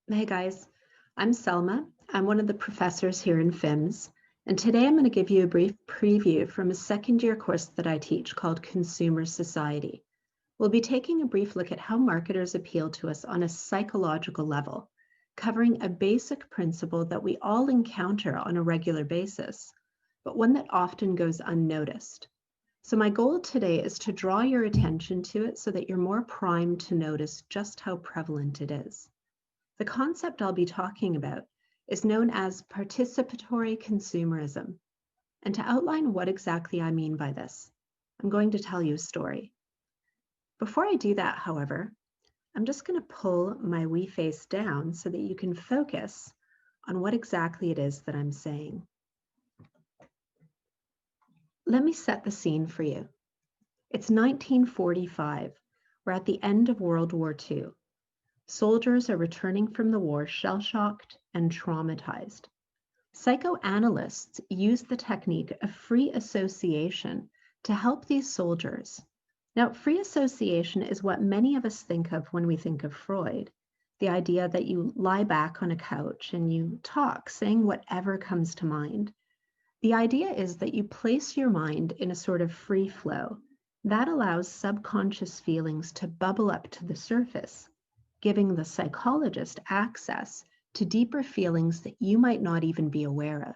Hey guys, I'm Selma. I'm one of the professors here in FIMS, and today I'm going to give you a brief preview from a second year course that I teach called Consumer Society. We'll be taking a brief look at how marketers appeal to us on a psychological level, covering a basic principle that we all encounter on a regular basis, but one that often goes unnoticed. So my goal today is to draw your attention to it so that you're more primed to notice just how prevalent it is. The concept I'll be talking about is known as participatory consumerism. And to outline what exactly I mean by this, I'm going to tell you a story. Before I do that, however, I'm just going to pull my wee face down so that you can focus on what exactly it is that I'm saying. Let me set the scene for you. It's 1945. We're at the end of World War II. Soldiers are returning from the war shell-shocked and traumatized. Psychoanalysts use the technique of free association to help these soldiers. Now, free association is what many of us think of when we think of Freud, the idea that you lie back on a couch and you talk, saying whatever comes to mind. The idea is that you place your mind in a sort of free flow that allows subconscious feelings to bubble up to the surface, giving the psychologist access to deeper feelings that you might not even be aware of.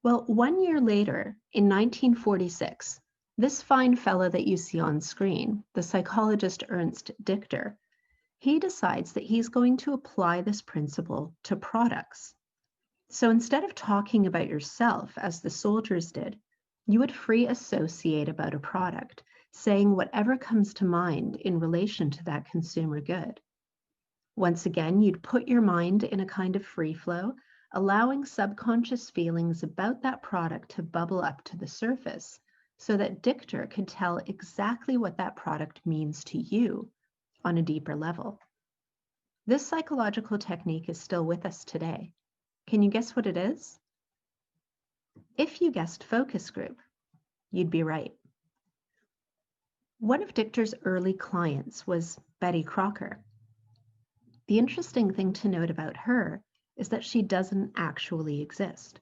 Well, 1 year later, in 1946, this fine fellow that you see on screen, the psychologist Ernst Dichter, he decides that he's going to apply this principle to products. So instead of talking about yourself as the soldiers did, you would free associate about a product, saying whatever comes to mind in relation to that consumer good. Once again, you'd put your mind in a kind of free flow, allowing subconscious feelings about that product to bubble up to the surface so that Dichter could tell exactly what that product means to you on a deeper level. This psychological technique is still with us today. Can you guess what it is? If you guessed focus group, you'd be right. One of Dichter's early clients was Betty Crocker. The interesting thing to note about her is that she doesn't actually exist.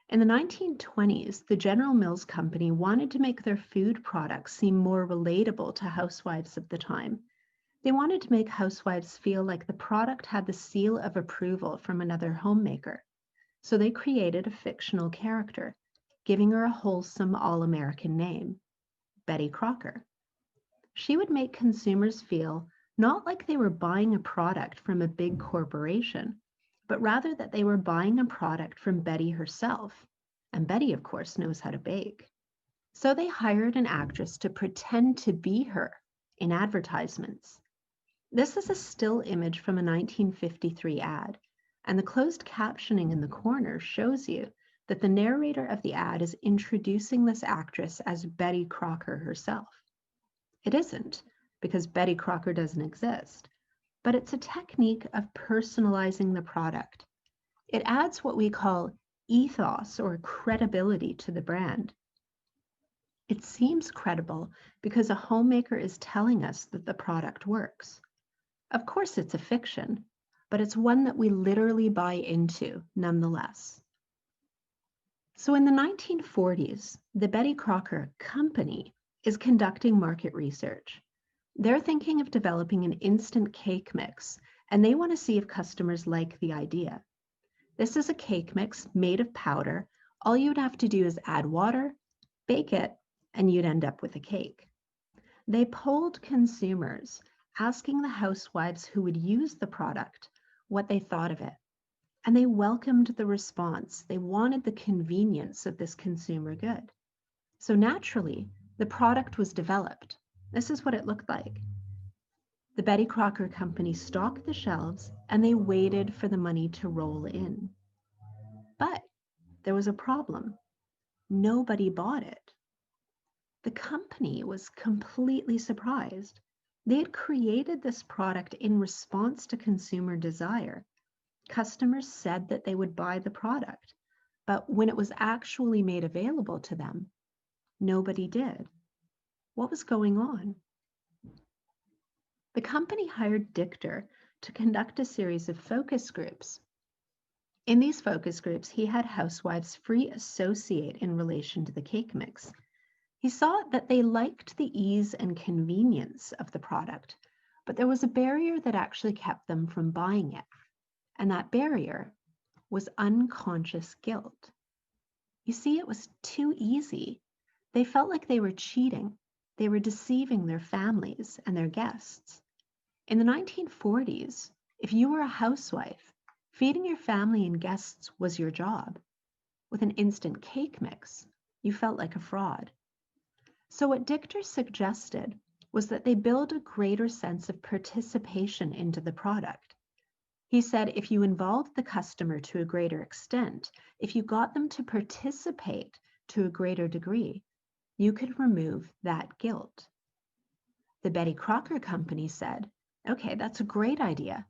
In the 1920s, the General Mills Company wanted to make their food products seem more relatable to housewives of the time. They wanted to make housewives feel like the product had the seal of approval from another homemaker. So they created a fictional character, giving her a wholesome all-American name, Betty Crocker. She would make consumers feel not like they were buying a product from a big corporation, but rather that they were buying a product from Betty herself. And Betty, of course, knows how to bake. So they hired an actress to pretend to be her in advertisements. This is a still image from a 1953 ad, and the closed captioning in the corner shows you that the narrator of the ad is introducing this actress as Betty Crocker herself. It isn't, because Betty Crocker doesn't exist, but it's a technique of personalizing the product. It adds what we call ethos or credibility to the brand. It seems credible because a homemaker is telling us that the product works. Of course, it's a fiction, but it's one that we literally buy into nonetheless. So in the 1940s, the Betty Crocker Company is conducting market research. They're thinking of developing an instant cake mix, and they want to see if customers like the idea. This is a cake mix made of powder. All you'd have to do is add water, bake it, and you'd end up with a cake. They polled consumers, asking the housewives who would use the product what they thought of it. And they welcomed the response. They wanted the convenience of this consumer good. So naturally, the product was developed. This is what it looked like. The Betty Crocker Company stocked the shelves and they waited for the money to roll in. But there was a problem. Nobody bought it. The company was completely surprised. They had created this product in response to consumer desire. Customers said that they would buy the product, but when it was actually made available to them, nobody did. What was going on? The company hired Dichter to conduct a series of focus groups. In these focus groups, he had housewives free associate in relation to the cake mix. He saw that they liked the ease and convenience of the product, but there was a barrier that actually kept them from buying it. And that barrier was unconscious guilt. You see, it was too easy. They felt like they were cheating. They were deceiving their families and their guests. In the 1940s, if you were a housewife, feeding your family and guests was your job. With an instant cake mix, you felt like a fraud. So what Dichter suggested was that they build a greater sense of participation into the product. He said if you involved the customer to a greater extent, if you got them to participate to a greater degree, you could remove that guilt. The Betty Crocker Company said, okay, that's a great idea,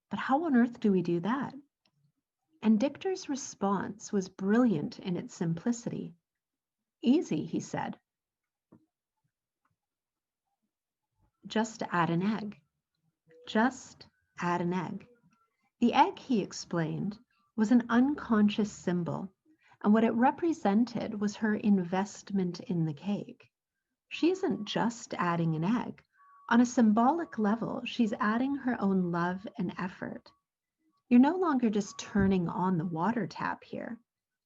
but how on earth do we do that? And Dichter's response was brilliant in its simplicity. Easy, he said. Just add an egg. Just add an egg. The egg, he explained, was an unconscious symbol, and what it represented was her investment in the cake. She isn't just adding an egg. On a symbolic level, she's adding her own love and effort. You're no longer just turning on the water tap here.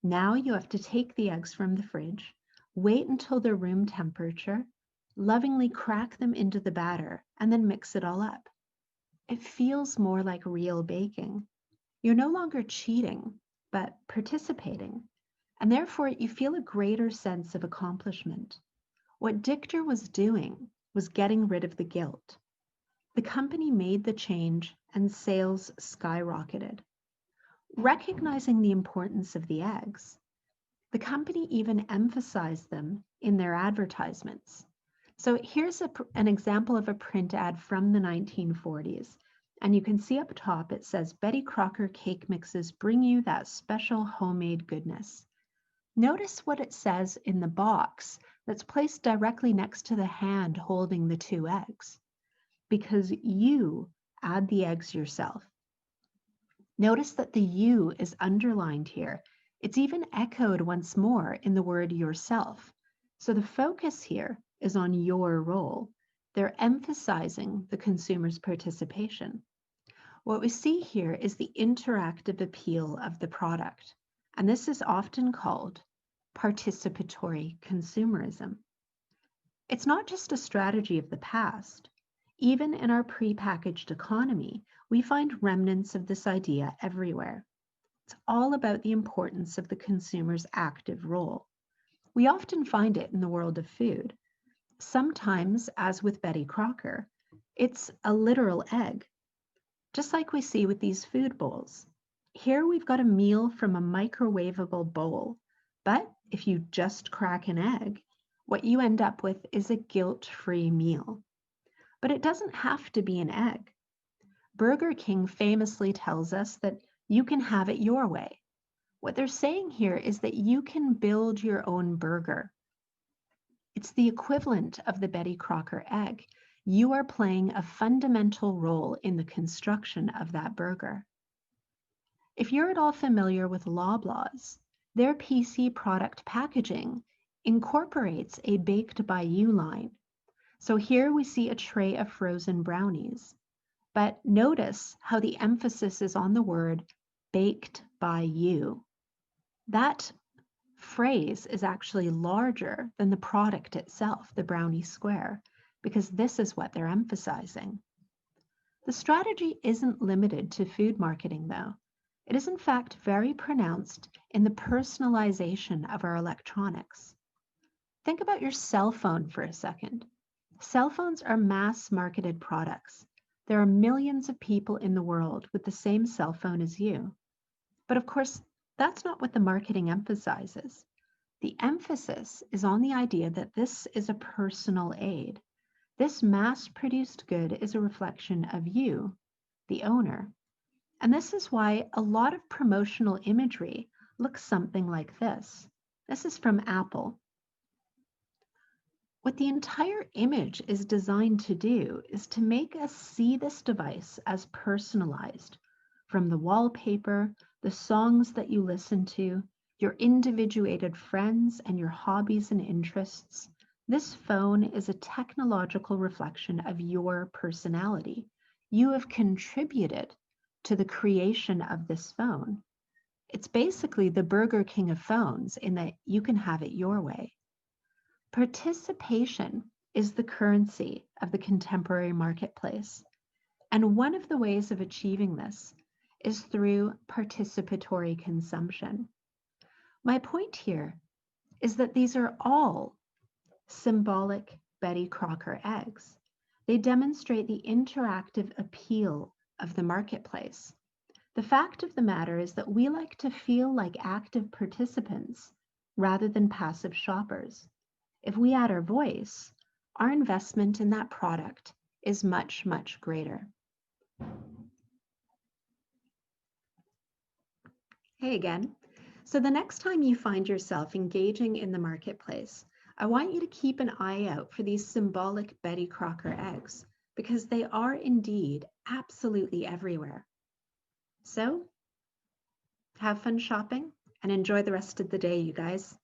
Now you have to take the eggs from the fridge, wait until they're room temperature, lovingly crack them into the batter, and then mix it all up. It feels more like real baking. You're no longer cheating, but participating, and therefore you feel a greater sense of accomplishment. What Dichter was doing was getting rid of the guilt. The company made the change and sales skyrocketed. Recognizing the importance of the eggs, the company even emphasized them in their advertisements. So here's an example of a print ad from the 1940s. And you can see up top, it says, Betty Crocker cake mixes bring you that special homemade goodness. Notice what it says in the box that's placed directly next to the hand holding the 2 eggs. Because you add the eggs yourself. Notice that the you is underlined here. It's even echoed once more in the word yourself. So the focus here is on your role. They're emphasizing the consumer's participation. What we see here is the interactive appeal of the product, and this is often called participatory consumerism. It's not just a strategy of the past. Even in our prepackaged economy, we find remnants of this idea everywhere. It's all about the importance of the consumer's active role. We often find it in the world of food. Sometimes, as with Betty Crocker, it's a literal egg, just like we see with these food bowls. Here we've got a meal from a microwavable bowl, but if you just crack an egg, what you end up with is a guilt-free meal. But it doesn't have to be an egg. Burger King famously tells us that you can have it your way. What they're saying here is that you can build your own burger. It's the equivalent of the Betty Crocker egg. You are playing a fundamental role in the construction of that burger. If you're at all familiar with Loblaws, their PC product packaging incorporates a baked by you line. So here we see a tray of frozen brownies, but notice how the emphasis is on the word baked by you. That phrase is actually larger than the product itself, the brownie square, because this is what they're emphasizing. The strategy isn't limited to food marketing, though. It is in fact very pronounced in the personalization of our electronics. Think about your cell phone for a second. Cell phones are mass-marketed products. There are millions of people in the world with the same cell phone as you. But of course, that's not what the marketing emphasizes. The emphasis is on the idea that this is a personal aid. This mass-produced good is a reflection of you, the owner. And this is why a lot of promotional imagery looks something like this. This is from Apple. What the entire image is designed to do is to make us see this device as personalized, from the wallpaper, the songs that you listen to, your individuated friends, and your hobbies and interests. This phone is a technological reflection of your personality. You have contributed to the creation of this phone. It's basically the Burger King of phones in that you can have it your way. Participation is the currency of the contemporary marketplace. And one of the ways of achieving this is through participatory consumption. My point here is that these are all symbolic Betty Crocker eggs. They demonstrate the interactive appeal of the marketplace. The fact of the matter is that we like to feel like active participants rather than passive shoppers. If we add our voice, our investment in that product is much, much greater. Hey again. So the next time you find yourself engaging in the marketplace, I want you to keep an eye out for these symbolic Betty Crocker eggs, because they are indeed absolutely everywhere. So have fun shopping and enjoy the rest of the day, you guys.